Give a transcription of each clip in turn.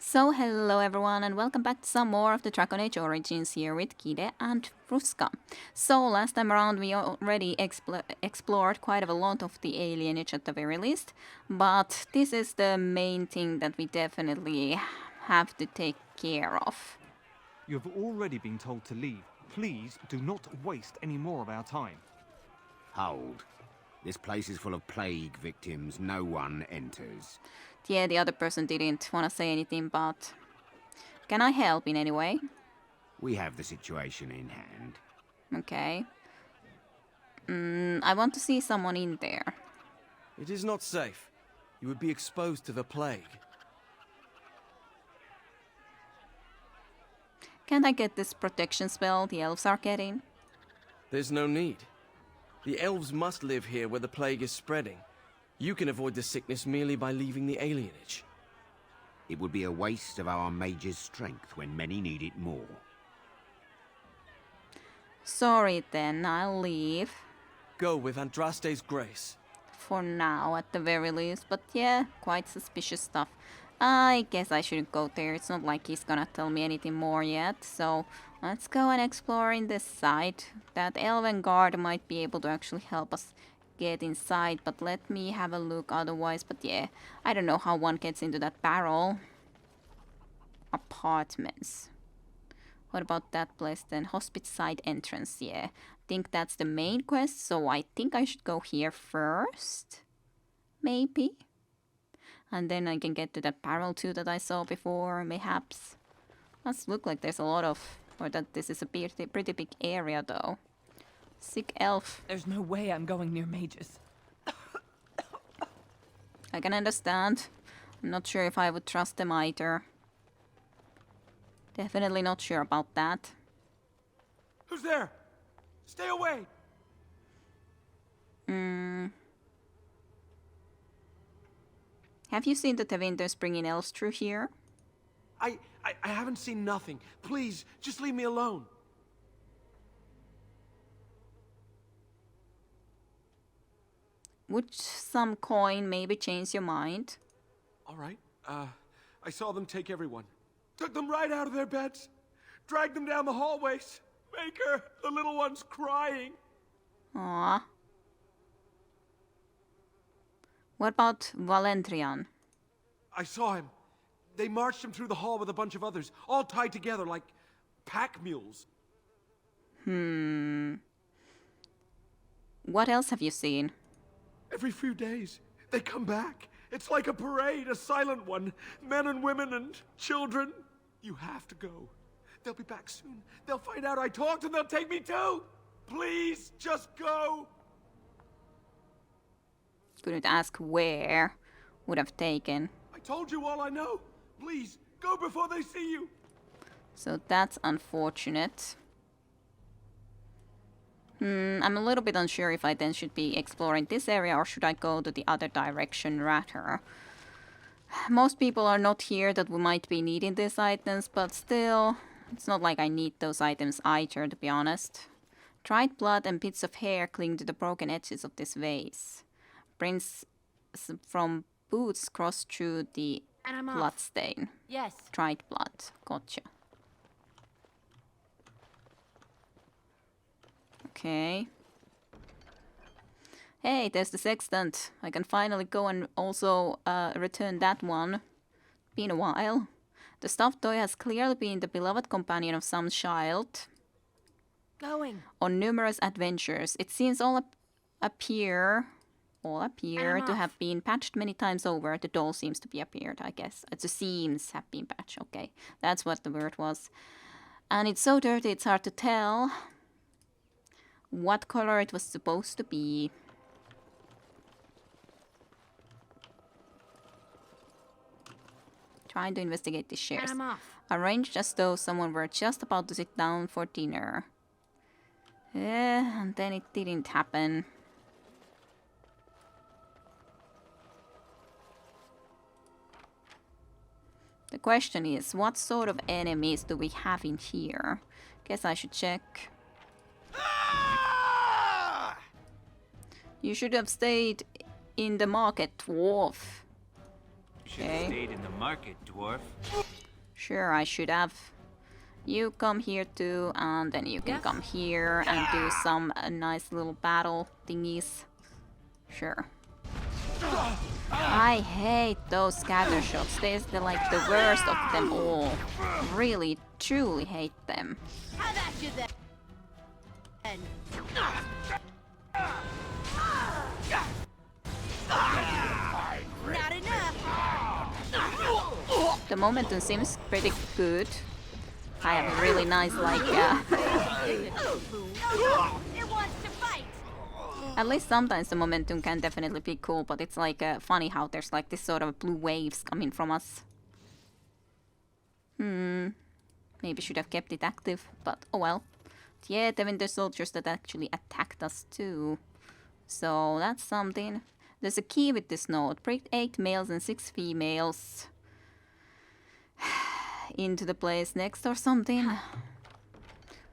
So hello everyone and welcome back to some more of the Dragon Origins here with Kide and Fruska. So last time around we already explored quite a lot of the Alienage at the very least, but this is the main thing that we definitely have to take care of. You have already been told to leave. Please do not waste any more of our time. Hold. This place is full of plague victims. No one enters. Yeah, the other person didn't want to say anything, but can I help in any way? We have the situation in hand. Okay. I want to see someone in there. It is not safe. You would be exposed to the plague. Can't I get this protection spell the elves are getting? There's no need. The elves must live here where the plague is spreading. You can avoid the sickness merely by leaving the alienage. It would be a waste of our mage's strength when many need it more. Sorry then, I'll leave. Go with Andraste's grace. For now, at the very least. But yeah, quite suspicious stuff. I guess I shouldn't go there. It's not like he's gonna tell me anything more yet. So let's go and explore in this side. That elven guard might be able to actually help us get inside. But let me have a look otherwise. But yeah, I don't know how one gets into that barrel. Apartments. What about that place then? Hospice side entrance, yeah. I think that's the main quest, so I think I should go here first. Maybe. And then I can get to that barrel too that I saw before, mayhaps. Does look like there's a lot of... or that this is a pretty big area though. Sick elf. There's no way I'm going near mages. I can understand. I'm not sure if I would trust them either. Definitely not sure about that. Who's there? Stay away! Have you seen the Tevinters bringing elves through here? I haven't seen nothing. Please, just leave me alone. Would some coin maybe change your mind? All right. I saw them take everyone. Took them right out of their beds. Dragged them down the hallways. Maker, the little one's crying. Aww. What about Valendrian? I saw him. They marched him through the hall with a bunch of others, all tied together like pack mules. What else have you seen? Every few days, they come back. It's like a parade, a silent one. Men and women and children. You have to go. They'll be back soon. They'll find out I talked and they'll take me too. Please, just go. Couldn't ask where. Would have taken. I told you all I know. Please, go before they see you. So that's unfortunate. I'm a little bit unsure if I then should be exploring this area or should I go to the other direction rather. Most people are not here that we might be needing these items, but still, it's not like I need those items either, to be honest. Dried blood and bits of hair cling to the broken edges of this vase. Prints from boots cross through the blood stain. Yes. Dried blood. Gotcha. Okay. Hey, there's the sextant. I can finally go and also return that one. Been a while. The stuffed toy has clearly been the beloved companion of some child. Going. On numerous adventures. It seems all appear to have been patched many times over. The doll seems to be appeared, I guess. The seams have been patched, okay. That's what the word was. And it's so dirty it's hard to tell what color it was supposed to be. Trying to investigate the shares. I'm off. Arranged as though someone were just about to sit down for dinner. And then it didn't happen. The question is, what sort of enemies do we have in here? Guess I should check. You should have stayed in the market, dwarf. Should have stayed in the market, dwarf. Sure, I should have. You come here too, and then you can come here and do some nice little battle thingies. Sure. I hate those scatter shots. They're like the worst of them all. Really, truly hate them. How about you then? Not enough. The momentum seems pretty good. I have a really nice like It wants to fight. at least sometimes the momentum can definitely be cool, but it's like funny how there's like this sort of blue waves coming from us. Maybe should have kept it active, but oh well. Yeah, the winter soldiers that actually attacked us too. So that's something. There's a key with this note. Bring 8 males and 6 females into the place next or something.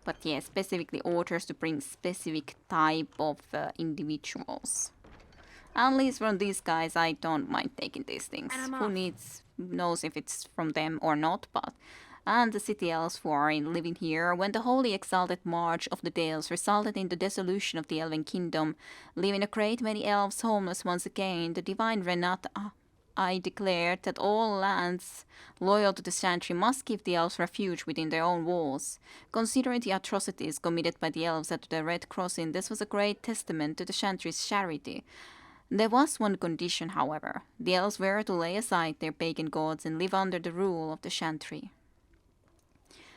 But yeah, specifically orders to bring specific type of individuals. At least from these guys, I don't mind taking these things. Who knows if it's from them or not, but... And the city elves who are living here, when the holy exalted march of the Dales resulted in the dissolution of the elven kingdom, leaving a great many elves homeless once again, the divine Renata I declared that all lands loyal to the Chantry must give the elves refuge within their own walls. Considering the atrocities committed by the elves at the Red Crossing, this was a great testament to the Chantry's charity. There was one condition, however. The elves were to lay aside their pagan gods and live under the rule of the Chantry.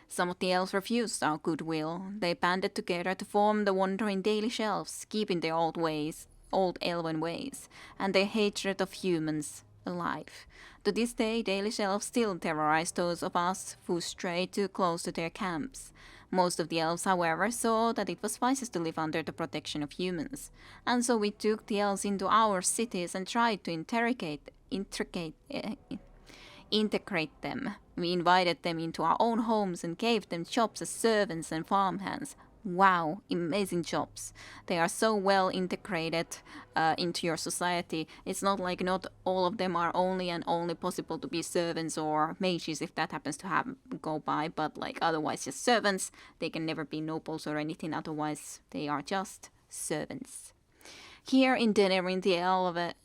Some of the elves refused our goodwill. They banded together to form the wandering Dalish elves, keeping their old elven ways, and their hatred of humans alive. To this day, Dalish elves still terrorize those of us who stray too close to their camps. Most of the elves, however, saw that it was wisest to live under the protection of humans, and so we took the elves into our cities and tried to integrate them. We invited them into our own homes and gave them jobs as servants and farmhands. Wow, amazing jobs. They are so well integrated into your society. It's not like not all of them are only possible to be servants or mages if that happens to go by, but like otherwise just servants. They can never be nobles or anything, otherwise they are just servants. Here in Denerim, the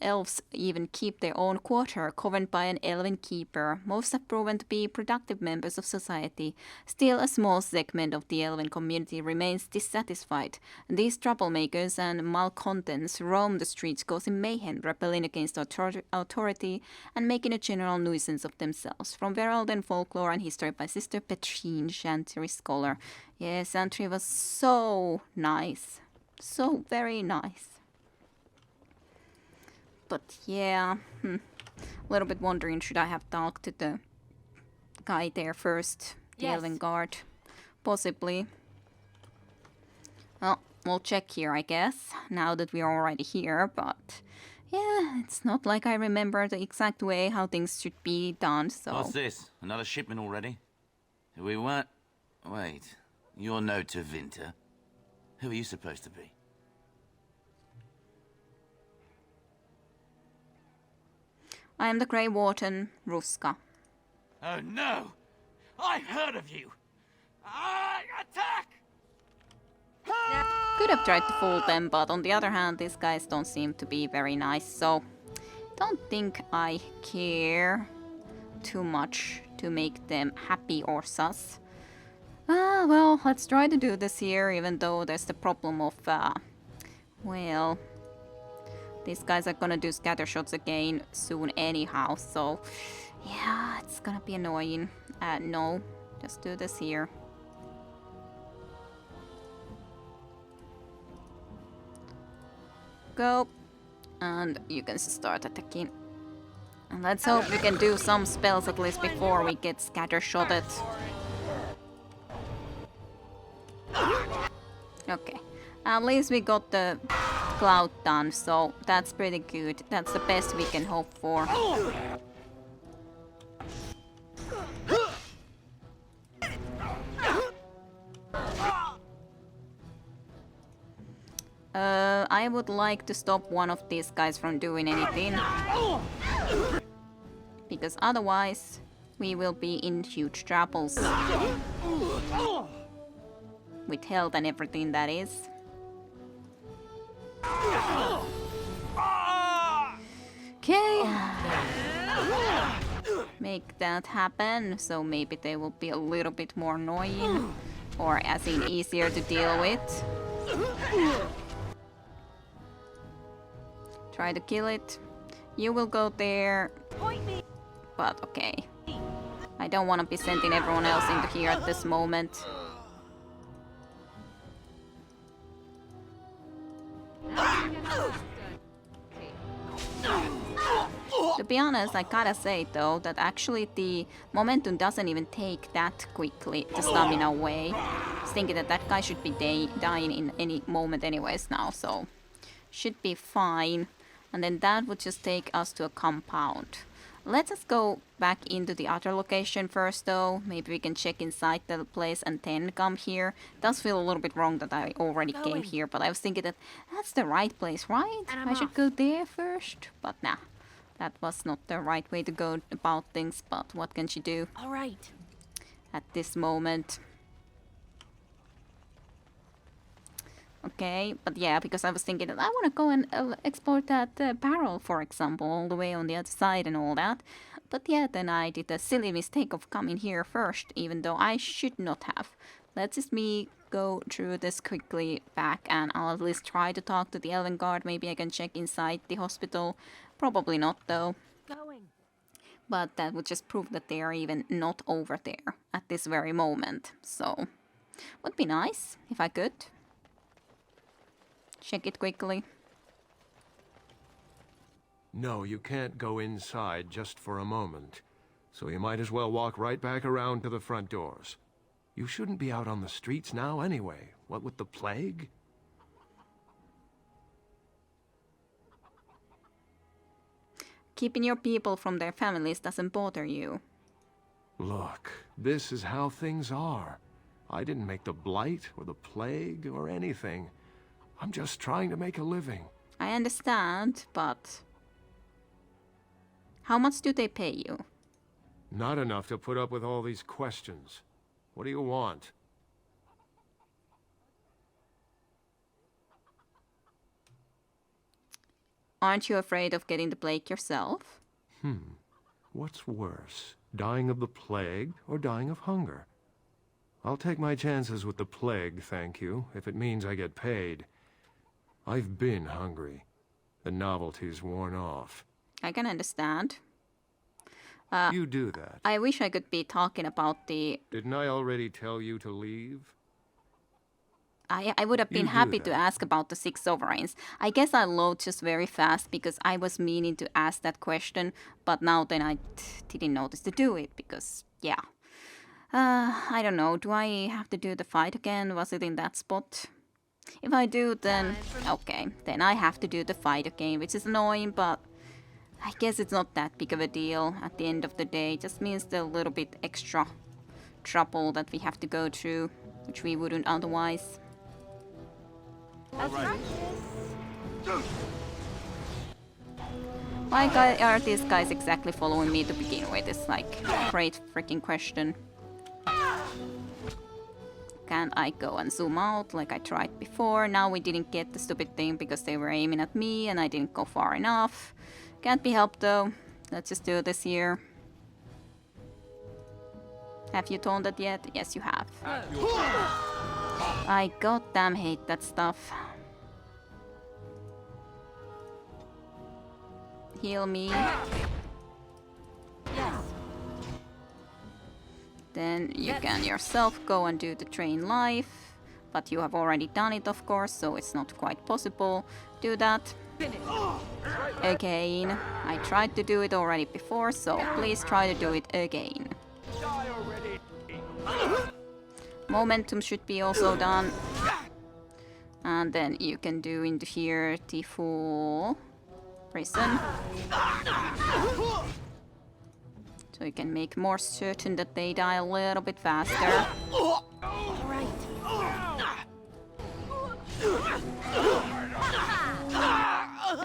elves even keep their own quarter, governed by an elven keeper. Most have proven to be productive members of society. Still, a small segment of the elven community remains dissatisfied. These troublemakers and malcontents roam the streets causing mayhem, rebelling against authority, and making a general nuisance of themselves. From Veralden folklore and history by Sister Petrine, Chantry scholar. Yes, Chantry was so nice. So very nice. But yeah, a little bit wondering, should I have talked to the guy there first? The Elven Guard? Possibly. Well, we'll check here, I guess, now that we're already here, but... Yeah, it's not like I remember the exact way how things should be done, so... What's this? Another shipment already? We weren't... Wait, you're no to Winter. Who are you supposed to be? I am the Grey Warden, Ruska. Oh no! I heard of you! Attack! Could have tried to fool them, but on the other hand, these guys don't seem to be very nice, so... Don't think I care too much to make them happy or sus. Well, let's try to do this here, even though there's the problem of, well... These guys are gonna do scatter shots again soon anyhow, so... Yeah, it's gonna be annoying. No, just do this here. Go. And you can start attacking. And let's hope we can do some spells at least before we get scatter shotted. Okay. At least we got the cloud done, so that's pretty good. That's the best we can hope for. I would like to stop one of these guys from doing anything. because otherwise we will be in huge troubles. With health and everything, that is. Okay. Make that happen, so maybe they will be a little bit more annoying, or as in easier to deal with. Try to kill it. You will go there. But okay. I don't want to be sending everyone else into here at this moment. To be honest, I gotta say though that actually the momentum doesn't even take that quickly the stamina away. I was thinking that that guy should be dying in any moment anyways now, so should be fine. And then that would just take us to a compound. Let us go back into the other location first though. Maybe we can check inside the place and then come here. It does feel a little bit wrong that I already came here, but I was thinking that that's the right place, right? I should go there first, but nah. That was not the right way to go about things, but what can she do? All right. At this moment. Okay, but yeah, because I was thinking that I want to go and explore that barrel, for example, all the way on the other side and all that. But yeah, then I did the silly mistake of coming here first, even though I should not have. Let's just me go through this quickly back, and I'll at least try to talk to the Elven Guard. Maybe I can check inside the hospital. Probably not, though. Going. But that would just prove that they are even not over there at this very moment. So, would be nice if I could. Check it quickly. No, you can't go inside just for a moment. So you might as well walk right back around to the front doors. You shouldn't be out on the streets now anyway. What with the plague? Keeping your people from their families doesn't bother you. Look, this is how things are. I didn't make the blight or the plague or anything. I'm just trying to make a living. I understand, but how much do they pay you? Not enough to put up with all these questions. What do you want? Aren't you afraid of getting the plague yourself? What's worse, dying of the plague or dying of hunger? I'll take my chances with the plague, thank you, if it means I get paid. I've been hungry. The novelty's worn off. I can understand. You do that. I wish I could be talking about the... Didn't I already tell you to leave? I would have been You do happy to that. ask about the 6 sovereigns. I guess I load just very fast because I was meaning to ask that question, but now then I didn't notice to do it because, yeah. I don't know, do I have to do the fight again? Was it in that spot? If I do, then... Okay, then I have to do the fight again, which is annoying, but... I guess it's not that big of a deal at the end of the day. It just means the little bit extra trouble that we have to go through, which we wouldn't otherwise. Why are these guys exactly following me to begin with? It's like a great freaking question. Can't I go and zoom out like I tried before? Now we didn't get the stupid thing because they were aiming at me and I didn't go far enough. Can't be helped though. Let's just do this here. Have you told that yet? Yes, you have. I goddamn hate that stuff. Heal me. Then you can yourself go and do the train life. But you have already done it, of course, so it's not quite possible. Do that. Again. I tried to do it already before, so please try to do it again. Momentum should be also done. And then you can do into here the full prison. So you can make more certain that they die a little bit faster.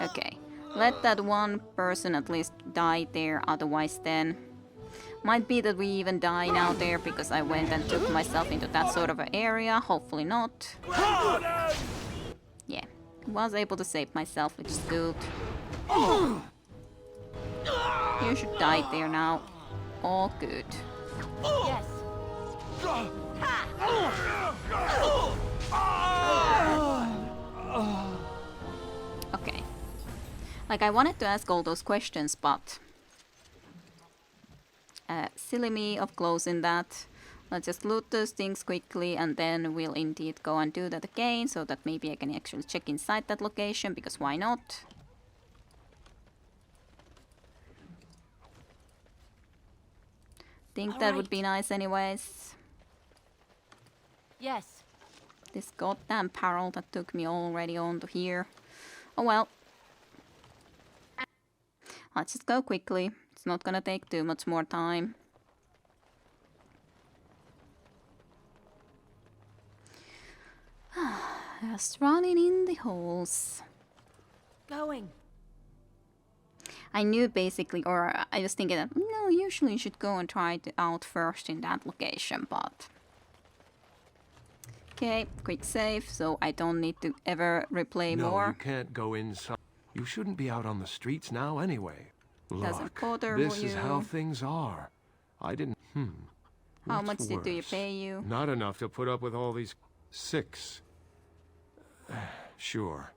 Okay. Let that one person at least die there, otherwise then... Might be that we even die now there because I went and took myself into that sort of an area. Hopefully not. Yeah, was able to save myself, which is good. You should die there now. All good. Yes. Okay. Like, I wanted to ask all those questions, but... silly me of closing that. Let's just loot those things quickly and then we'll indeed go and do that again so that maybe I can actually check inside that location, because why not? Think that would be nice anyways. Yes. This goddamn parrel that took me already on to here. Oh well. Let's just go quickly. It's not gonna take too much more time. Just running in the holes. Going. I knew basically, or I was thinking that, no, usually you should go and try it out first in that location, but... Okay, quick save, so I don't need to ever replay No, more. you can't go inside. You shouldn't be out on the streets now anyway. Doesn't Look, bother this you. is how things are. I didn't... How What's much did you worse? pay you? Not enough to put up with all these... 6. Sure.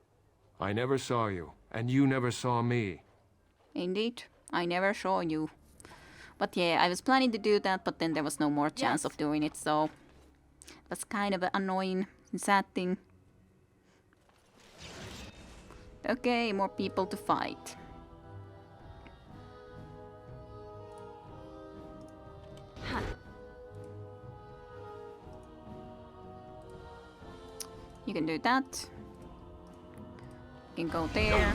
I never saw you, and you never saw me. Indeed, I never saw you. But yeah, I was planning to do that, but then there was no more chance of doing it, so... That's kind of an annoying and sad thing. Okay, more people to fight. You can do that. You can go there.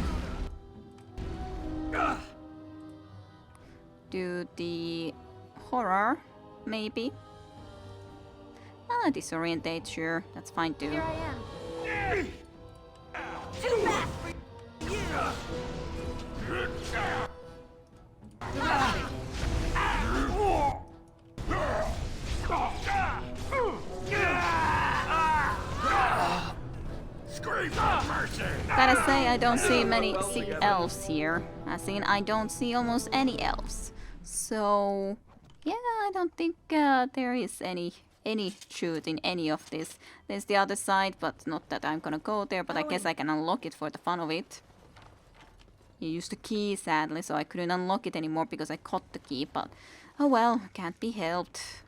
Do the horror, maybe. Disorientate, sure. That's fine too. Here I am. Too fast for you. Gotta say, I don't see many elves here. As in, I don't see almost any elves. So, yeah, I don't think there is any shoot in any of this. There's the other side, but not that I'm gonna go there, but I guess I can unlock it for the fun of it. You used the key, sadly, so I couldn't unlock it anymore because I caught the key, but oh well, can't be helped.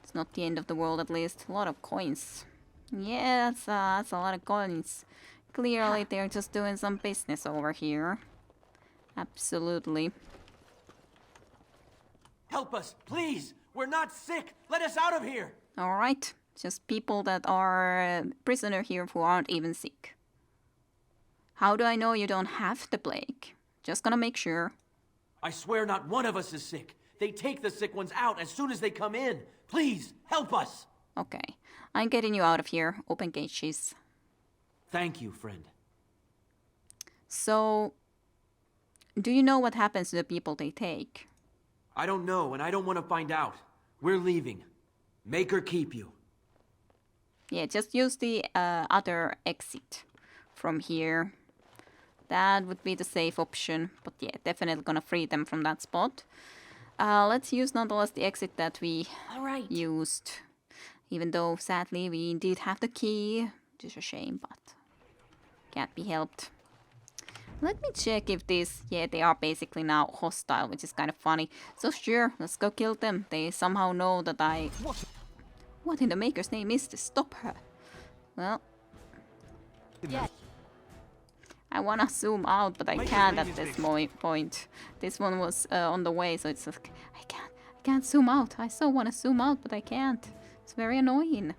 It's not the end of the world, at least. A lot of coins. Yeah, that's a lot of coins. Clearly, they're just doing some business over here. Absolutely. Help us, please! We're not sick! Let us out of here! Alright, just people that are prisoner here who aren't even sick. How do I know you don't have the plague? Just gonna make sure. I swear not one of us is sick. They take the sick ones out as soon as they come in. Please, help us! Okay, I'm getting you out of here. Open cages. Thank you, friend. So, do you know what happens to the people they take? I don't know, and I don't want to find out. We're leaving. Make her keep you. Yeah, just use the other exit from here. That would be the safe option. But yeah, definitely gonna free them from that spot. Let's use nonetheless the exit that we used. Even though, sadly, we indeed have the key. Which is a shame, but can't be helped. Let me check if these... Yeah, they are basically now hostile, which is kind of funny. So sure, let's go kill them. They somehow know that I... What in the Maker's name is this? Stop her. Well... Yes. I wanna zoom out, but I can't at this point. This one was on the way, so it's like... I can't zoom out. I so wanna zoom out, but I can't. It's very annoying.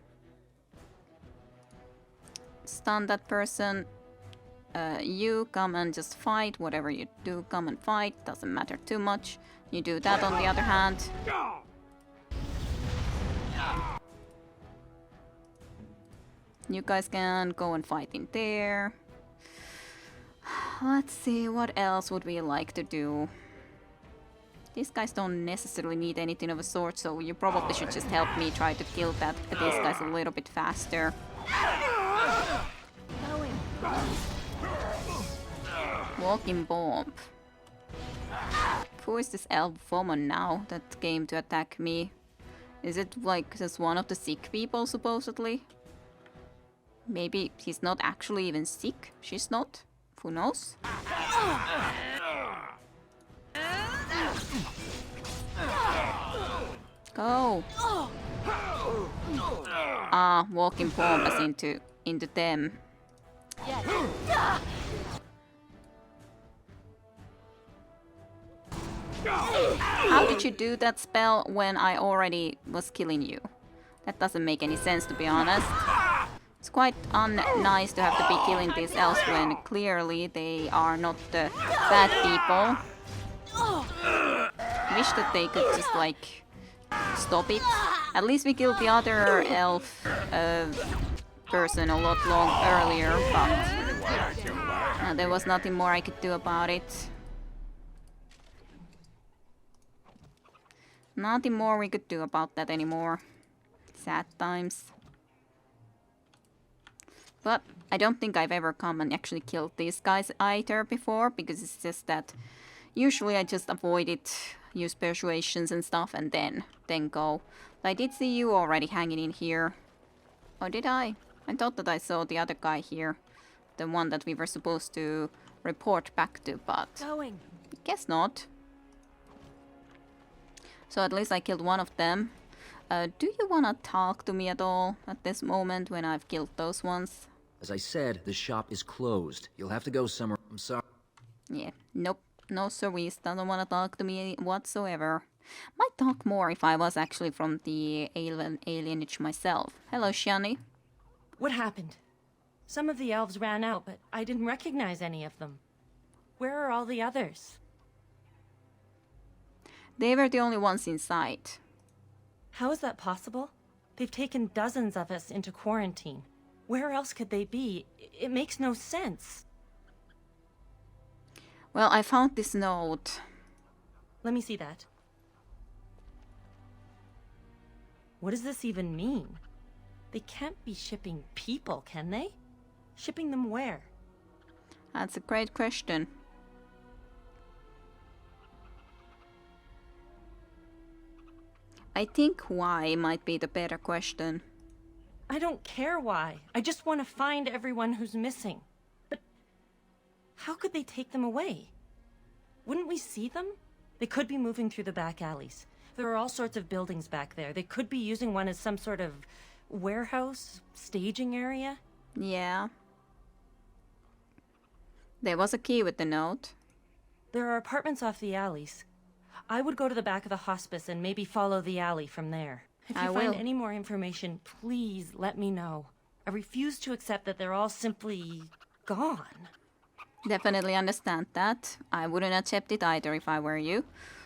Stun that person. You come and just fight. Whatever you do, come and fight. Doesn't matter too much. You do that on the other hand. You guys can go and fight in there. Let's see, what else would we like to do? These guys don't necessarily need anything of a sort, so you probably should just help me try to kill these guys a little bit faster. Going. Walking bomb. Who is this elf woman now that came to attack me? Is it like just one of the sick people, supposedly? Maybe he's not actually even sick. She's not. Who knows? Go! Ah, walking bomb us into them. Yes. How did you do that spell when I already was killing you? That doesn't make any sense, to be honest. It's quite unnice to have to be killing these elves when clearly they are not the bad people. Wish that they could just like stop it. At least we killed the other elf person a lot earlier, but there was nothing more I could do about it. Nothing more we could do about that anymore. Sad times. But I don't think I've ever come and actually killed these guys either before, because it's just that usually I just avoid it, use persuasions and stuff, and then go. But I did see you already hanging in here. Oh, did I? I thought that I saw the other guy here. The one that we were supposed to report back to, but Going. guess not. So at least I killed one of them. Do you want to talk to me at all at this moment when I've killed those ones? As I said, the shop is closed. You'll have to go somewhere. I'm sorry. Yeah, nope. No service, doesn't want to talk to me whatsoever. Might talk more if I was actually from the Alienage myself. Hello, Shani. What happened? Some of the elves ran out, but I didn't recognize any of them. Where are all the others? They were the only ones inside. How is that possible? They've taken dozens of us into quarantine. Where else could they be? It makes no sense. Well, I found this note. Let me see that. What does this even mean? They can't be shipping people, can they? Shipping them where? That's a great question. I think why might be the better question. I don't care why. I just want to find everyone who's missing. But how could they take them away? Wouldn't we see them? They could be moving through the back alleys. There are all sorts of buildings back there. They could be using one as some sort of warehouse, staging area. Yeah. There was a key with the note. There are apartments off the alleys. I would go to the back of the hospice and maybe follow the alley from there. If you find any more information, please let me know. I refuse to accept that they're all simply gone. Definitely understand that. I wouldn't accept it either if I were you.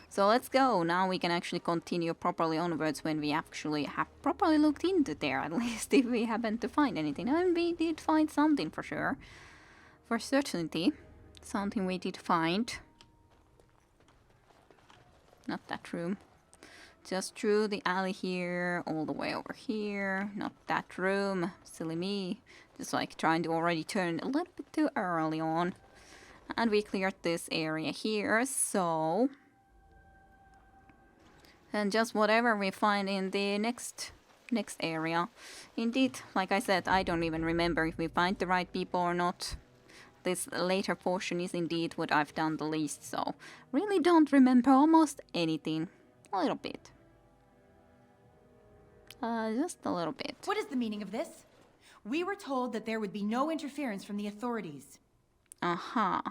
So let's go. Now we can actually continue properly onwards when we actually have properly looked into there, at least if we happen to find anything. And we did find something for sure. For certainty. Something we did find. Not that room. Just through the alley here, all the way over here. Not that room. Silly me. Just like trying to already turn a little bit too early on. And we cleared this area here, so... And just whatever we find in the next area. Indeed, like I said, I don't even remember if we find the right people or not. This later portion is indeed what I've done the least, so really don't remember almost anything. A little bit. Just a little bit. What is the meaning of this? We were told that there would be no interference from the authorities. Uh-huh.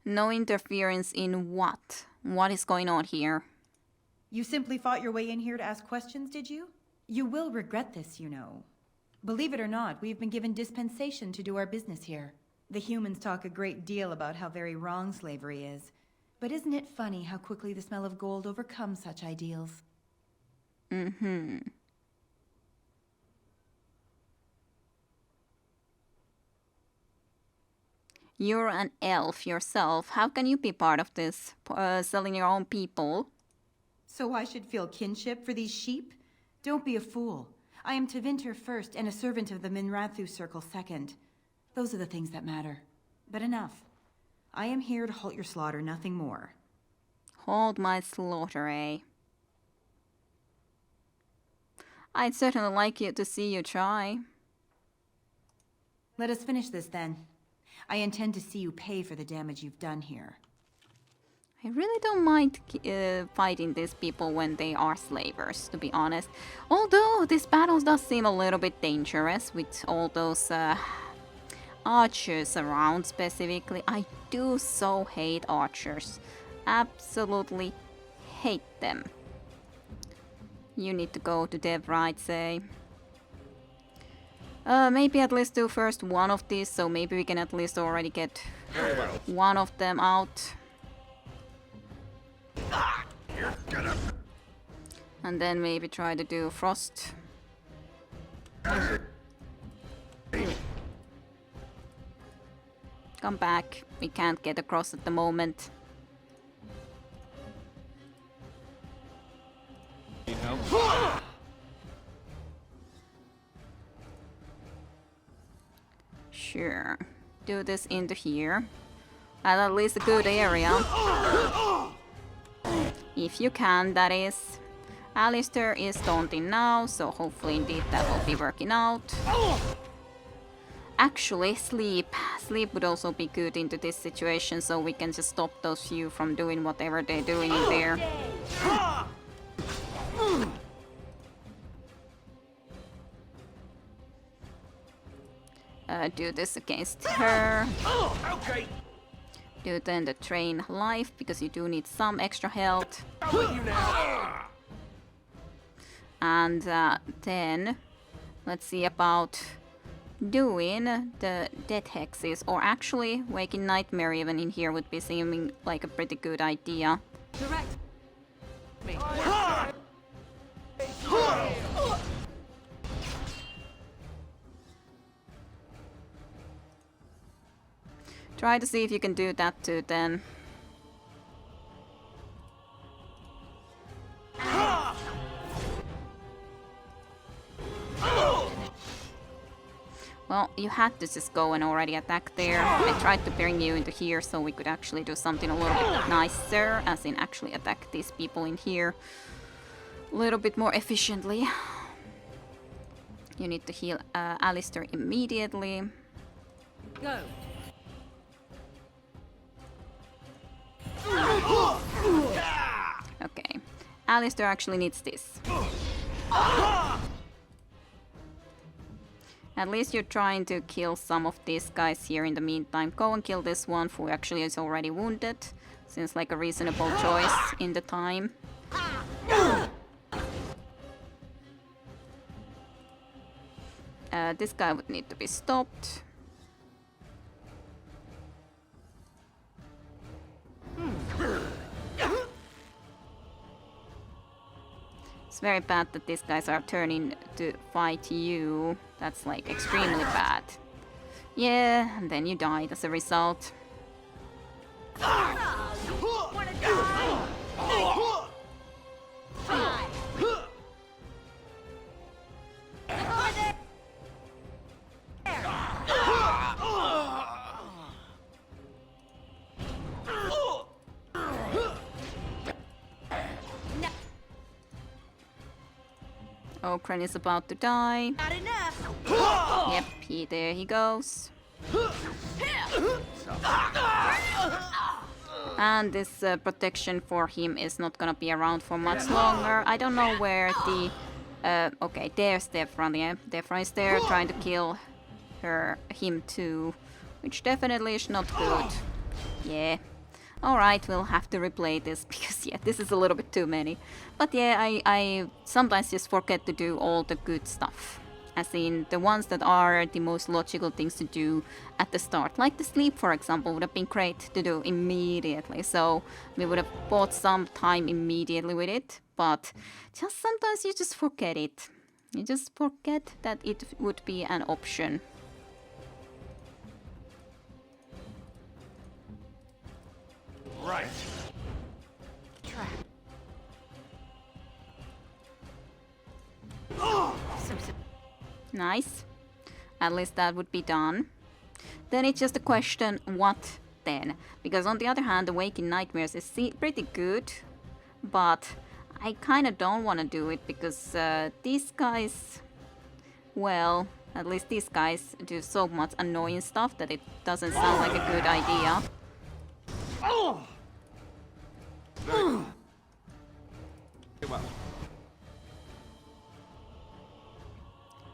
No interference in what? What is going on here? You simply fought your way in here to ask questions, did you? You will regret this, you know. Believe it or not, we've been given dispensation to do our business here. The humans talk a great deal about how very wrong slavery is. But isn't it funny how quickly the smell of gold overcomes such ideals? Mm-hmm. You're an elf yourself. How can you be part of this? Selling your own people? So I should feel kinship for these sheep? Don't be a fool. I am Tevinter first and a servant of the Minrathu Circle second. Those are the things that matter. But enough. I am here to halt your slaughter, nothing more. Hold my slaughter, eh? I'd certainly like you to see you try. Let us finish this then. I intend to see you pay for the damage you've done here. I really don't mind fighting these people when they are slavers, to be honest. Although this battle does seem a little bit dangerous with all those archers around specifically. I do so hate archers. Absolutely hate them. You need to go to dev, right, say? Maybe at least do first one of these, so maybe we can at least already get one of them out. And then maybe try to do frost. Come back. We can't get across at the moment. Need help? Sure. Do this into here. At least a good area. If you can, that is. Alistair is taunting now, so hopefully indeed that will be working out. Actually, sleep. Sleep would also be good into this situation, so we can just stop those few from doing whatever they're doing in there. Do this against her. Okay. Do then the train life, because you do need some extra health. And then let's see about doing the death hexes, or actually waking nightmare even in here would be seeming like a pretty good idea. Direct me. Try to see if you can do that too then. Well, you had to just go and already attack there. I tried to bring you into here so we could actually do something a little bit nicer, as in actually attack these people in here a little bit more efficiently. You need to heal Alistair immediately. Go. Okay. Alistair actually needs this. At least you're trying to kill some of these guys here in the meantime. Go and kill this one who actually is already wounded. Seems like a reasonable choice in the time. This guy would need to be stopped. It's very bad that these guys are turning to fight you. That's like extremely bad. Yeah, and then you died as a result. Okran is about to die. Not enough. Yep, there he goes. And this protection for him is not gonna be around for much longer. I don't know where the... okay, there's Defra, yeah. Defra is there trying to kill him too. Which definitely is not good. Yeah. Alright, we'll have to replay this because yeah, this is a little bit too many. But yeah, I sometimes just forget to do all the good stuff. As in, the ones that are the most logical things to do at the start. Like the sleep, for example, would have been great to do immediately. So we would have bought some time immediately with it. But just sometimes you just forget it. You just forget that it would be an option. Right. Trap. Nice. At least that would be done. Then it's just a question, what then? Because on the other hand, the Waking Nightmares is pretty good, but I kind of don't want to do it because these guys, well, at least these guys do so much annoying stuff that it doesn't sound like a good idea. Well.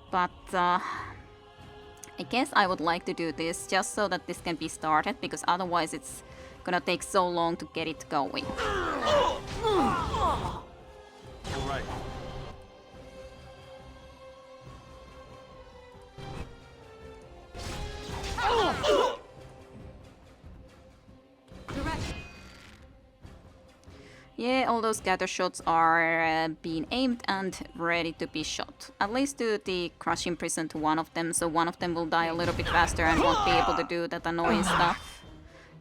But I guess I would like to do this just so that this can be started, because otherwise it's gonna take so long to get it going. All right. Direct. Yeah, all those scatter shots are being aimed and ready to be shot. At least do the crushing prison to one of them, so one of them will die a little bit faster and won't be able to do that annoying stuff.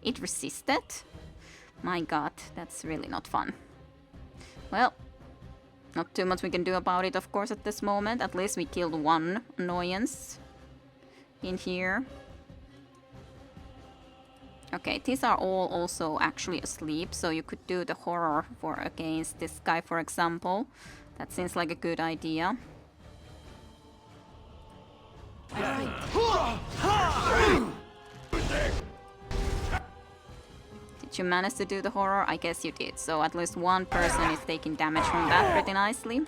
It resisted? My god, that's really not fun. Well, not too much we can do about it, of course, at this moment. At least we killed one annoyance in here. Okay, these are all also actually asleep, so you could do the horror for against this guy, for example. That seems like a good idea. Did you manage to do the horror? I guess you did. So at least one person is taking damage from that pretty nicely.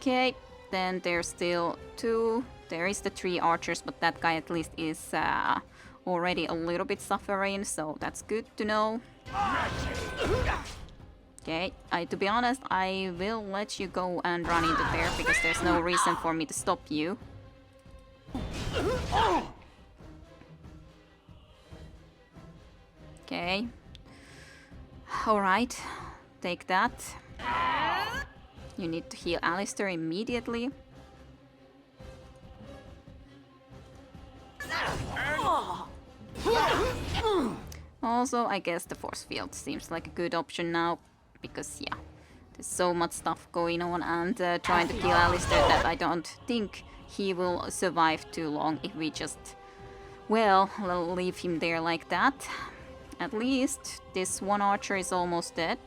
Okay, then there's still two. There is the 3 archers, but that guy at least is already a little bit suffering, so that's good to know. Okay, to be honest, I will let you go and run into there, because there's no reason for me to stop you. Okay. Alright, take that. You need to heal Alistair immediately. Also, I guess the force field seems like a good option now, because yeah, there's so much stuff going on, and trying to kill Alistair that I don't think he will survive too long if we just, well, leave him there like that. At least this one archer is almost dead.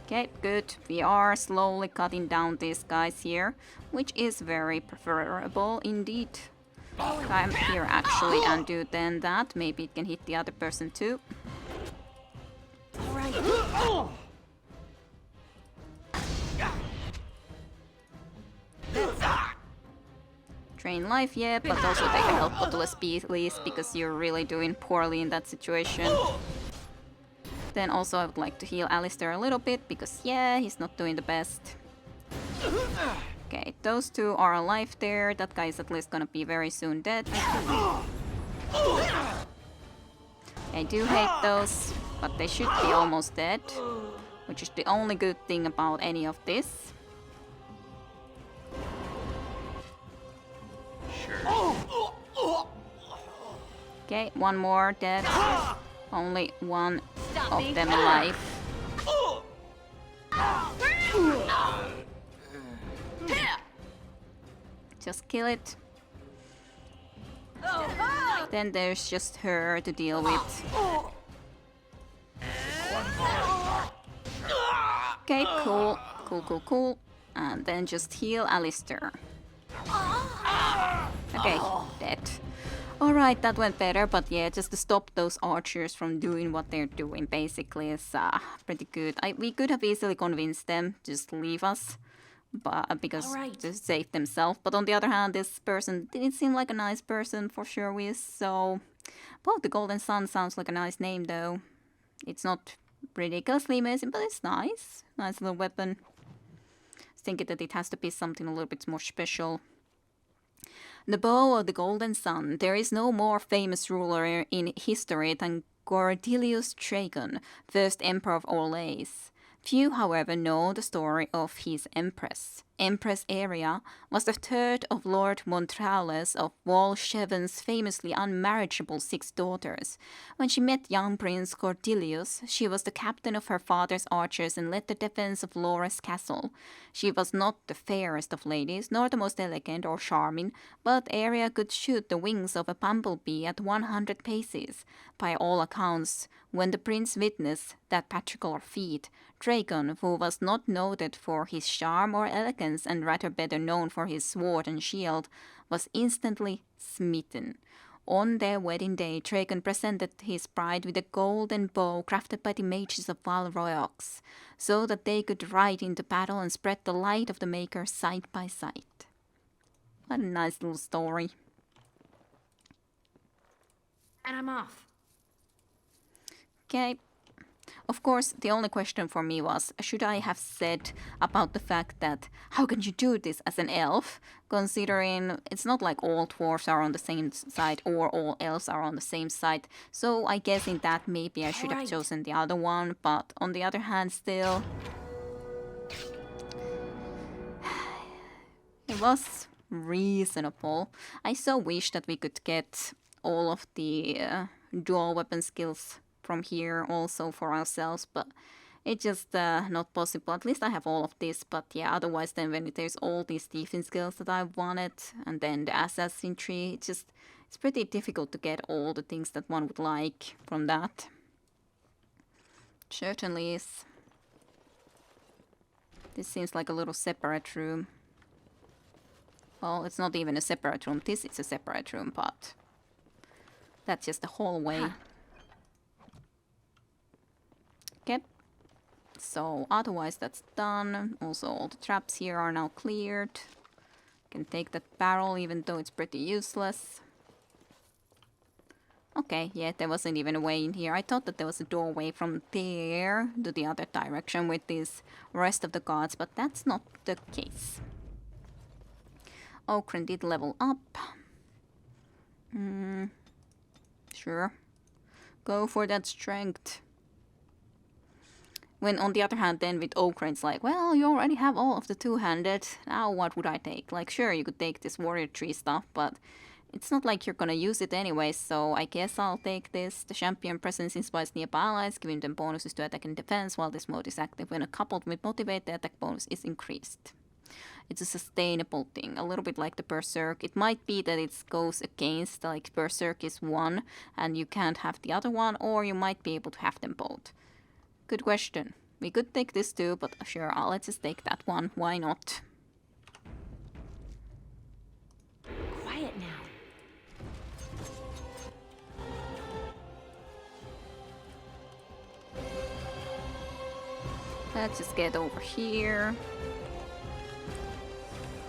Okay, good. We are slowly cutting down these guys here, which is very preferable indeed. Come here actually and do then that. Maybe it can hit the other person too. Drain life, yeah, but also take a health bottle please, because you're really doing poorly in that situation. Then also I would like to heal Alistair a little bit, because yeah, he's not doing the best. Okay, those 2 are alive there. That guy is at least gonna be very soon dead. I do hate those, but they should be almost dead, which is the only good thing about any of this. Okay, one more dead. Only one of them alive. Just kill it. Then there's just her to deal with. Okay, cool. Cool. And then just heal Alistair. Okay, dead. Alright, that went better, but yeah, just to stop those archers from doing what they're doing basically is pretty good. We could have easily convinced them to just leave us, but because to save themselves. But on the other hand, this person didn't seem like a nice person for sure, so... Well, the Golden Sun sounds like a nice name though. It's not ridiculously amazing, but it's nice. Nice little weapon. I was thinking that it has to be something a little bit more special. The bow of the Golden Sun. There is no more famous ruler in history than Gordilius Trajan, first emperor of Orleans. Few, however, know the story of his Empress. Empress Area was the third of Lord Montrales of Walsheven's famously unmarriageable 6 daughters. When she met young Prince Cordelius, she was the captain of her father's archers and led the defense of Loras Castle. She was not the fairest of ladies, nor the most elegant or charming, but Area could shoot the wings of a bumblebee at 100 paces. By all accounts, when the prince witnessed that particular feat, Dragon, who was not noted for his charm or elegance and rather better known for his sword and shield, was instantly smitten. On their wedding day, Dragon presented his bride with a golden bow crafted by the mages of Valroyox, so that they could ride into battle and spread the light of the Maker side by side. What a nice little story. And I'm off. Okay. Of course, the only question for me was, should I have said about the fact that how can you do this as an elf, considering it's not like all dwarves are on the same side or all elves are on the same side. So I guess in that maybe I should have chosen the other one, but on the other hand still, it was reasonable. I so wish that we could get all of the dual weapon skills from here also for ourselves, but it's just not possible. At least I have all of this, but yeah, otherwise then when there's all these defense skills that I wanted, and then the assassin tree, it's pretty difficult to get all the things that one would like from that. Certainly is. This seems like a little separate room. Well, it's not even a separate room. This is a separate room, but that's just the hallway. Okay. So otherwise that's done. Also all the traps here are now cleared. Can take that barrel even though it's pretty useless. Okay, yeah, there wasn't even a way in here. I thought that there was a doorway from there to the other direction with this rest of the guards, but that's not the case. Okran did level up. Sure. Go for that strength. When on the other hand then with Okran it's like, well, you already have all of the two-handed. Now what would I take? Like, sure, you could take this warrior tree stuff, but it's not like you're gonna use it anyway, so I guess I'll take this. The champion presence inspires nearby allies, giving them bonuses to attack and defense while this mode is active. When coupled with motivate, the attack bonus is increased. It's a sustainable thing, a little bit like the Berserk. It might be that it goes against, like Berserk is one and you can't have the other one, or you might be able to have them both. Good question. We could take this too, but sure, let's just take that one. Why not? Quiet now. Let's just get over here.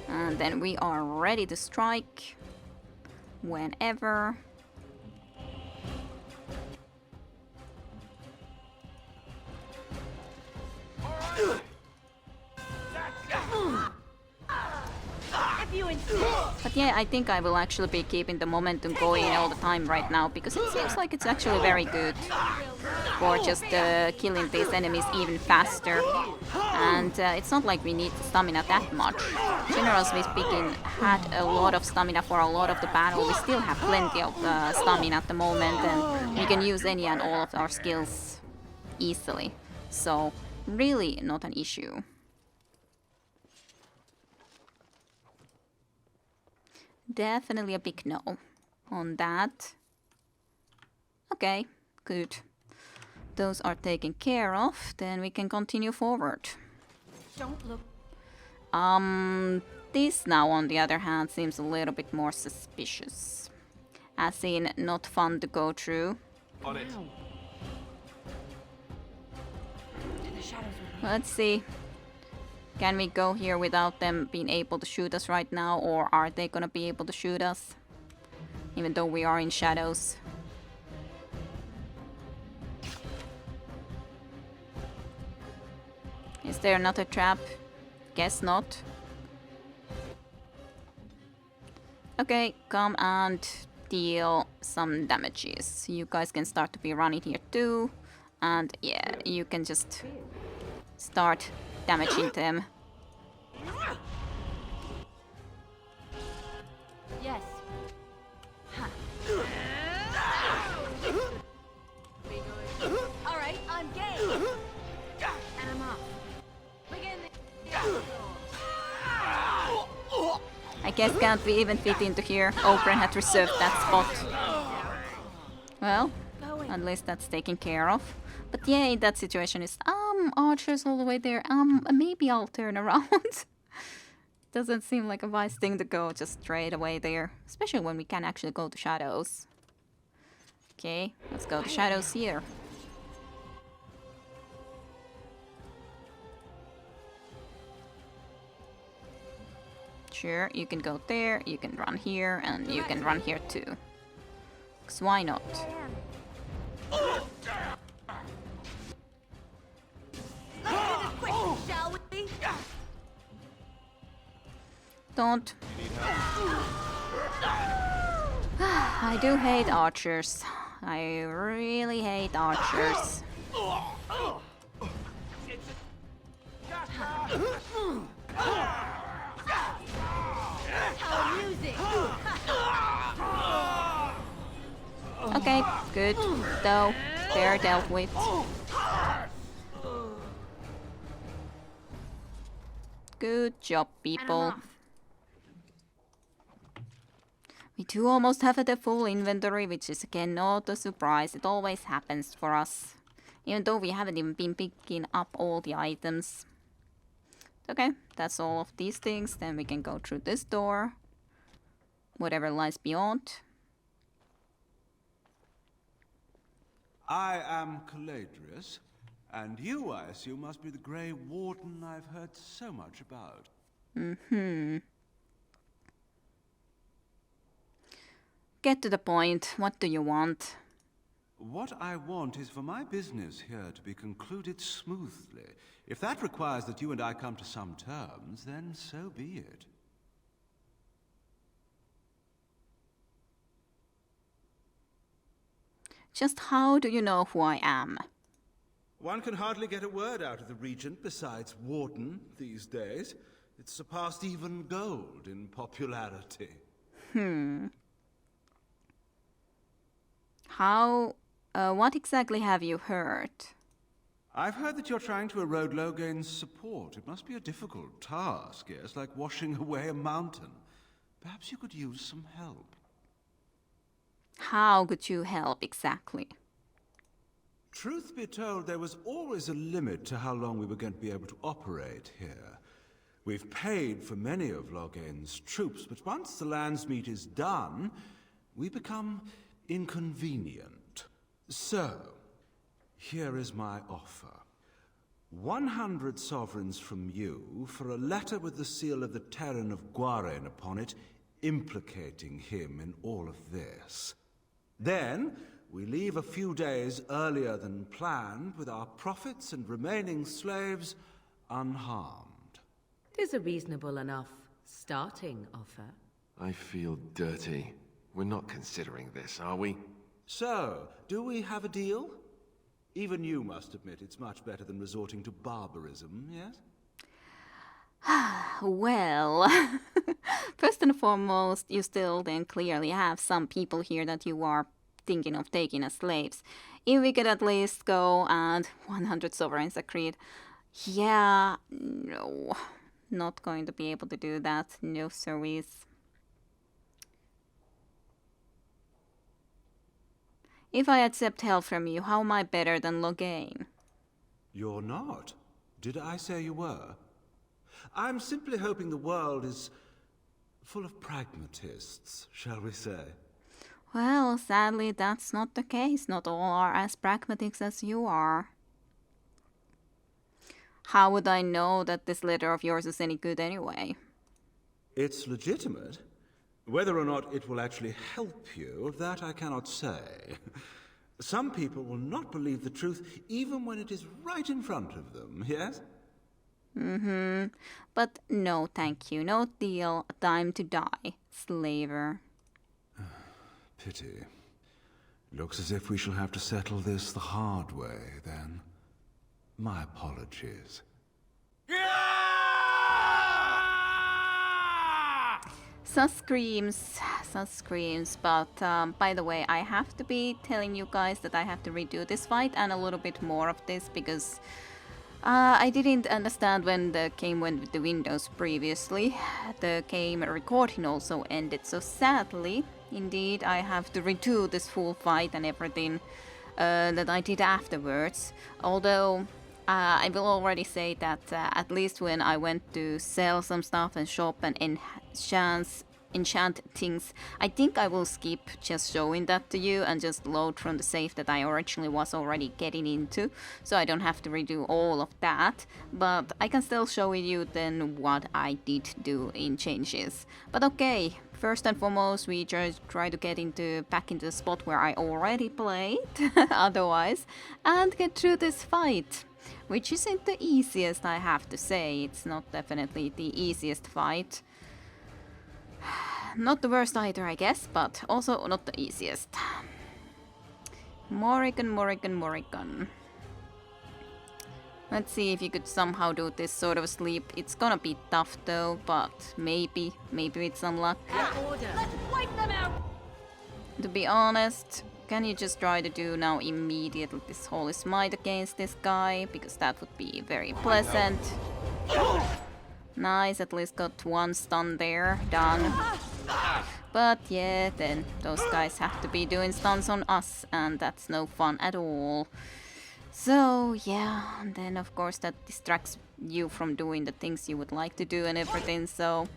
And then we are ready to strike whenever. But yeah, I think I will actually be keeping the momentum going all the time right now, because it seems like it's actually very good for just killing these enemies even faster. And it's not like we need stamina that much. Generally speaking, had a lot of stamina for a lot of the battle. We still have plenty of stamina at the moment, and we can use any and all of our skills easily. So really not an issue. Definitely a big no on that. Okay, good. Those are taken care of. Then we can continue forward. Don't look. This now on the other hand seems a little bit more suspicious. As in, not fun to go through. On it. To the shadows with me. Let's see. Can we go here without them being able to shoot us right now, or are they gonna be able to shoot us? Even though we are in shadows. Is there another trap? Guess not. Okay, come and deal some damages. You guys can start to be running here too. And yeah, you can just start damaging them. Yes. All right, I'm game. And I'm off. Begin the I guess can't we even fit into here? Oprah had reserved that spot. Well, at least that's taken care of. But yeah, in that situation is archers all the way there. Maybe I'll turn around. Doesn't seem like a wise thing to go just straight away there, especially when we can actually go to shadows. Okay, let's go to shadows here. Sure, you can go there, you can run here, and you can run here too. 'Cause why not? shall we? Don't. I do hate archers. I really hate archers. Okay, good. Though, they're dealt with. Good job, people. We do almost have the full inventory, which is again not a surprise. It always happens for us. Even though we haven't even been picking up all the items. Okay, that's all of these things. Then we can go through this door. Whatever lies beyond. I am Caladrius, and you, I assume, must be the Grey Warden I've heard so much about. Mm-hmm. Get to the point. What do you want? What I want is for my business here to be concluded smoothly. If that requires that you and I come to some terms, then so be it. Just how do you know who I am? One can hardly get a word out of the Regent besides Warden these days. It's surpassed even gold in popularity. What exactly have you heard? I've heard that you're trying to erode Logain's support. It must be a difficult task, yes, like washing away a mountain. Perhaps you could use some help. How could you help exactly? Truth be told, there was always a limit to how long we were going to be able to operate here. We've paid for many of Logain's troops, but once the Landsmeet is done, we become inconvenient. So, here is my offer. 100 sovereigns from you for a letter with the seal of the Terran of Guaren upon it, implicating him in all of this. Then, we leave a few days earlier than planned with our profits and remaining slaves unharmed. Tis a reasonable enough starting offer. I feel dirty. We're not considering this, are we? So, do we have a deal? Even you must admit it's much better than resorting to barbarism, yes? Well, first and foremost, you still then clearly have some people here that you are thinking of taking as slaves. If we could at least go and 100 sovereigns agreed. Yeah, no, not going to be able to do that. No service. If I accept help from you, how am I better than Logain? You're not. Did I say you were? I'm simply hoping the world is full of pragmatists, shall we say. Well, sadly, that's not the case. Not all are as pragmatic as you are. How would I know that this letter of yours is any good anyway? It's legitimate. Whether or not it will actually help you, that I cannot say. Some people will not believe the truth even when it is right in front of them, yes? Mm-hmm. But no, thank you. No deal. Time to die. Slaver. Pity. Looks as if we shall have to settle this the hard way, then. My apologies. Sus screams, but by the way, I have to be telling you guys that I have to redo this fight and a little bit more of this because I didn't understand when the game went with the Windows previously. The game recording also ended, so sadly, indeed, I have to redo this full fight and everything that I did afterwards. Although I will already say that at least when I went to sell some stuff and shop and enchant things, I think I will skip just showing that to you and just load from the save that I originally was already getting into, so I don't have to redo all of that, but I can still show you then what I did do in changes. But okay, first and foremost we just try to get back into the spot where I already played otherwise and get through this fight, which isn't the easiest, I have to say. It's not definitely the easiest fight. Not the worst either, I guess, but also not the easiest. Morrigan. Let's see if you could somehow do this sort of sleep. It's gonna be tough though, but maybe with some luck. Let's wipe them out! To be honest, can you just try to do now immediately this Holy Smite against this guy? Because that would be very pleasant. Nice, at least got one stun there, done. But yeah, then those guys have to be doing stuns on us, and that's no fun at all. So yeah, and then of course that distracts you from doing the things you would like to do and everything, so...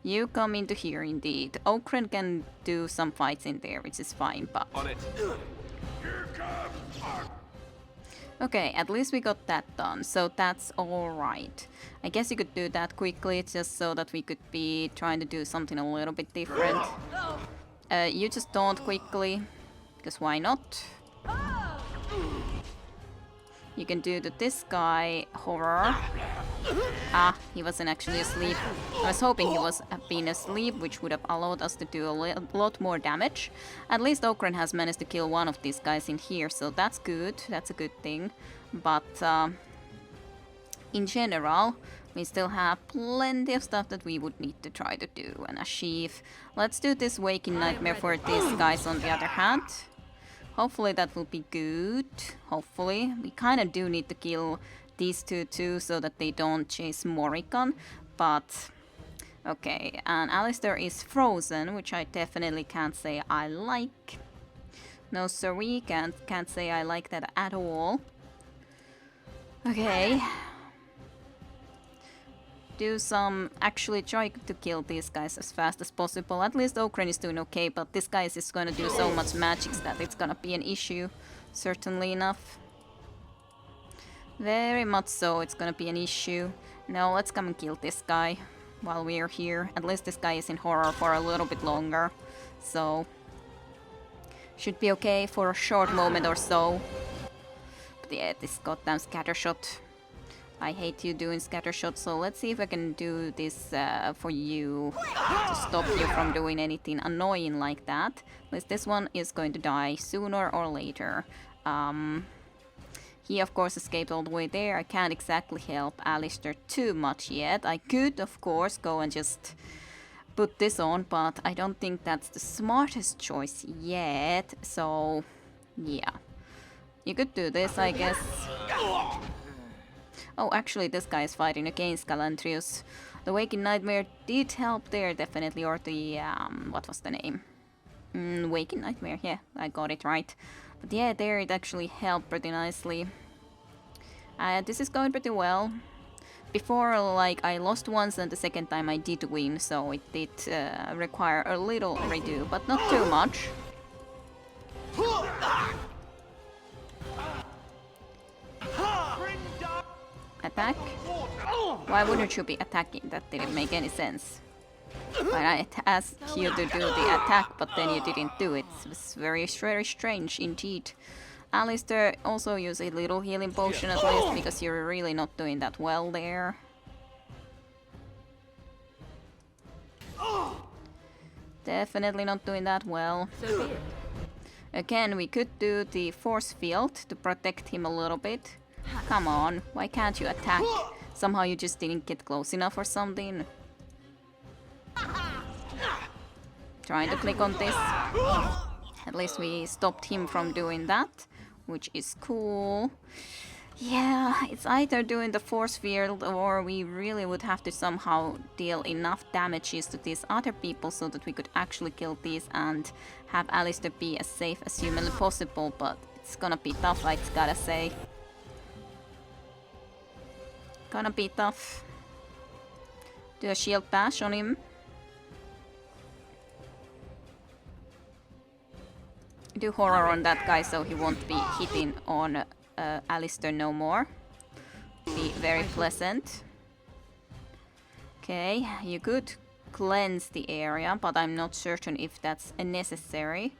You come into here indeed. Okren can do some fights in there, which is fine, but... On it. Okay, at least we got that done, so that's alright. I guess you could do that quickly, just so that we could be trying to do something a little bit different. You just taunt quickly, because why not? You can do this guy horror. Ah, he wasn't actually asleep. I was hoping he was been asleep, which would have allowed us to do a lot more damage. At least Okren has managed to kill one of these guys in here, so that's good. That's a good thing. But in general, we still have plenty of stuff that we would need to try to do and achieve. Let's do this Waking Nightmare for these guys on the other hand. Hopefully that will be good. Hopefully. We kind of do need to kill these two too, so that they don't chase Morrigan. But okay, and Alistair is frozen, which I definitely can't say I like. No sorry, can't say I like that at all. Okay. Actually try to kill these guys as fast as possible. At least Okren is doing okay, but this guy is gonna do so much magics that it's gonna be an issue. Certainly enough. Very much so, it's gonna be an issue. No, let's come and kill this guy while we're here. At least this guy is in horror for a little bit longer. So... should be okay for a short moment or so. But yeah, this goddamn scattershot. I hate you doing scattershot, so let's see if I can do this for you to stop you from doing anything annoying like that. At least this one is going to die sooner or later. He of course escaped all the way there. I can't exactly help Alistair too much yet. I could of course go and just put this on, but I don't think that's the smartest choice yet. So yeah, you could do this, I guess. Oh, actually, this guy is fighting against Galantrius. The Waking Nightmare did help there, definitely, or the, what was the name? Waking Nightmare, yeah, I got it right. But yeah, there it actually helped pretty nicely. This is going pretty well. Before, like, I lost once and the second time I did win, so it did require a little redo, but not too much. Attack? Why wouldn't you be attacking? That didn't make any sense. When I asked you to do the attack, but then you didn't do it. It was very, very strange indeed. Alistair, also use a little healing potion at least, because you're really not doing that well there. Definitely not doing that well. So be it. Again, we could do the force field to protect him a little bit. Come on, why can't you attack? Somehow you just didn't get close enough or something. trying to click on this. At least we stopped him from doing that, which is cool. Yeah, it's either doing the force field or we really would have to somehow deal enough damages to these other people so that we could actually kill these and have Alistair be as safe as humanly possible, but it's gonna be tough, I gotta say. Gonna be tough. Do a shield bash on him. Do horror on that guy so he won't be hitting on Alistair no more. Be very pleasant. Okay, you could cleanse the area, but I'm not certain if that's necessary.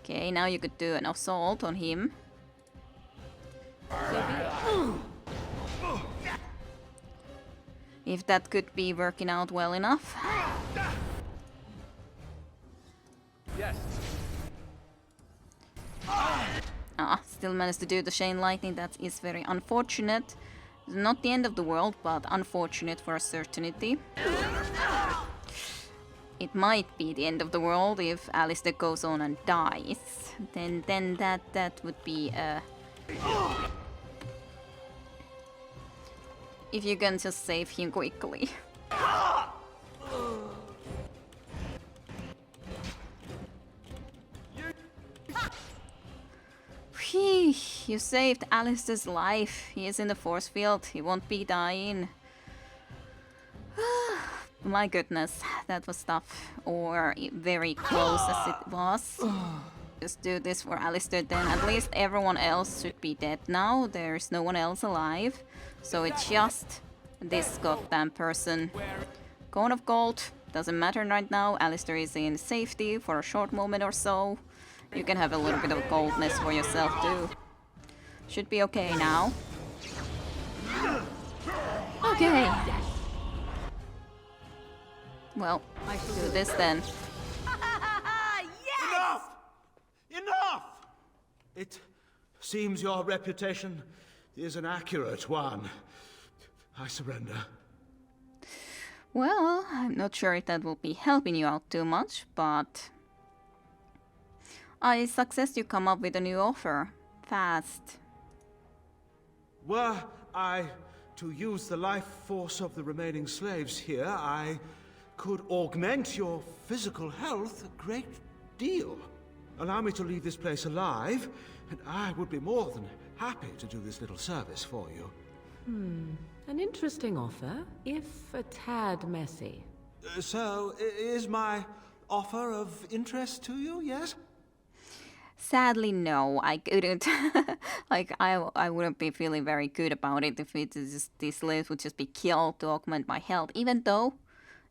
Okay, now you could do an assault on him. If that could be working out well enough. Yes. Still managed to do the chain lightning. That is very unfortunate. Not the end of the world, but unfortunate for a certainty. It might be the end of the world if Alistair goes on and dies. Then that would be if you can just save him quickly. You saved Alistair's life. He is in the force field. He won't be dying. My goodness, that was tough. Or very close as it was. Just do this for Alistair then. At least everyone else should be dead now. There's no one else alive. So it's just this goddamn person. Cone of Gold. Doesn't matter right now. Alistair is in safety for a short moment or so. You can have a little bit of coldness for yourself too. Should be okay now. Okay. Well, do this then. Enough! Enough! It seems your reputation is an accurate one. I surrender. Well, I'm not sure if that will be helping you out too much, but I suggest you come up with a new offer. Fast. Were I to use the life force of the remaining slaves here, I could augment your physical health a great deal. Allow me to leave this place alive, and I would be more than happy to do this little service for you. An interesting offer, if a tad messy. So, is my offer of interest to you, yes? Sadly, no, I couldn't. Like, I wouldn't be feeling very good about it if it is just, these slaves would just be killed to augment my health. Even though,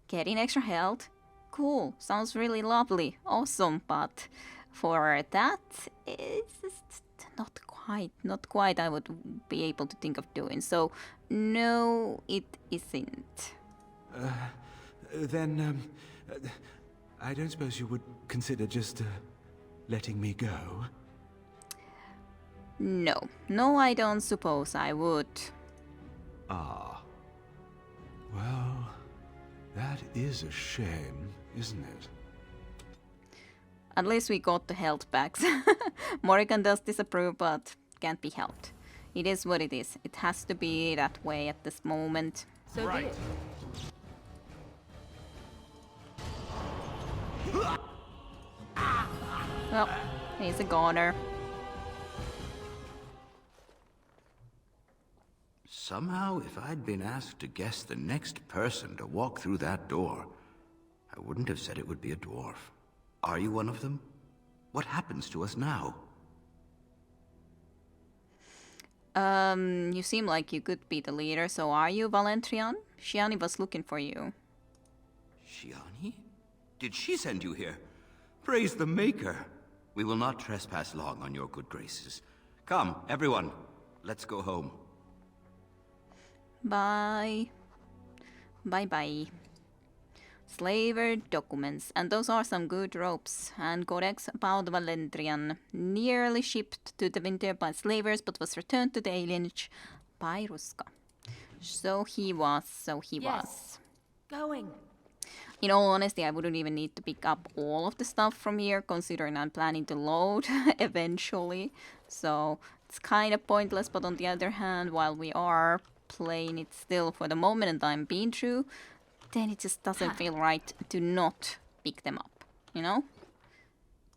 getting extra health, cool, sounds really lovely, awesome, but for that, it's just not quite I would be able to think of doing. So, no, it isn't. Then, I don't suppose you would consider just, letting me go? No, I don't suppose I would. Ah. Well, that is a shame, isn't it? At least we got the health packs. Morrigan does disapprove, but can't be helped. It is what it is. It has to be that way at this moment. So be it. Well, he's a goner. Somehow, if I'd been asked to guess the next person to walk through that door, I wouldn't have said it would be a dwarf. Are you one of them? What happens to us now? You seem like you could be the leader, so are you, Valentrian? Shiani was looking for you. Shiani? Did she send you here? Praise the Maker! We will not trespass long on your good graces. Come, everyone, let's go home. Bye. Bye-bye. Slaver documents. And those are some good ropes. And Codex about Valentrian. Nearly shipped to the winter by slavers, but was returned to the alienage by Ruska. So he was. going. In all honesty, I wouldn't even need to pick up all of the stuff from here, considering I'm planning to load eventually. So it's kind of pointless, but on the other hand, while we are playing it still for the moment and I'm being through, then it just doesn't feel right to not pick them up, you know?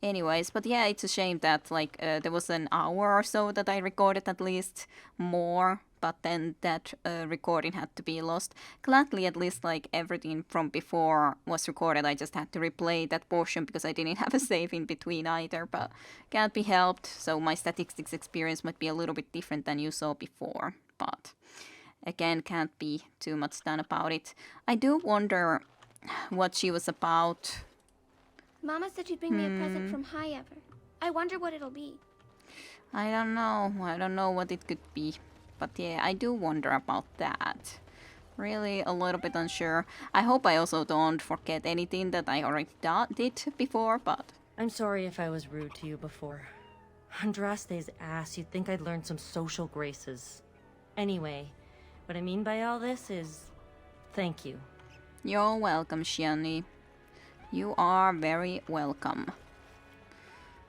Anyways, but yeah, it's a shame that like there was an hour or so that I recorded at least more, but then that recording had to be lost. Gladly, at least like everything from before was recorded. I just had to replay that portion because I didn't have a save in between either, but can't be helped. So my statistics experience might be a little bit different than you saw before, but again, can't be too much done about it. I do wonder what she was about. Mama said she'd bring me a present from High Ever. I wonder what it'll be. I don't know. I don't know what it could be. But yeah, I do wonder about that. Really a little bit unsure. I hope I also don't forget anything that I already did before, but... I'm sorry if I was rude to you before. Andraste's ass, you'd think I'd learned some social graces. Anyway, what I mean by all this is... thank you. You're welcome, Shiani. You are very welcome.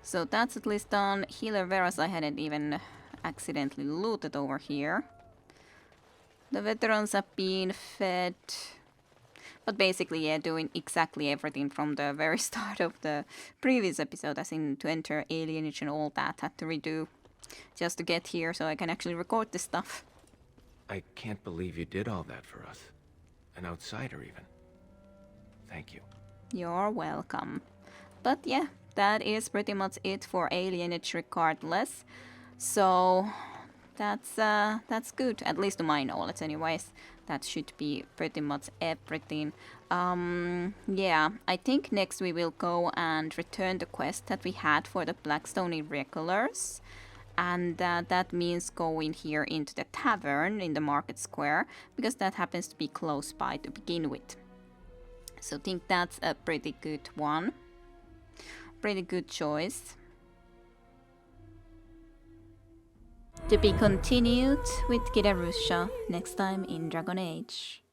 So that's at least done. Healer Veras I hadn't even accidentally looted over here. The veterans have been fed. But basically, yeah, doing exactly everything from the very start of the previous episode, as in to enter Alienage and all that, had to redo just to get here so I can actually record this stuff. I can't believe you did all that for us. An outsider, even. Thank you. You're welcome. But yeah, that is pretty much it for Alienage regardless. So that's good, at least to my knowledge anyways. That should be pretty much everything. Yeah, I think next we will go and return the quest that we had for the Blackstone Irregulars. And that means going here into the tavern in the market square, because that happens to be close by to begin with. So I think that's a pretty good one. Pretty good choice. To be continued with Kidarusha next time in Dragon Age.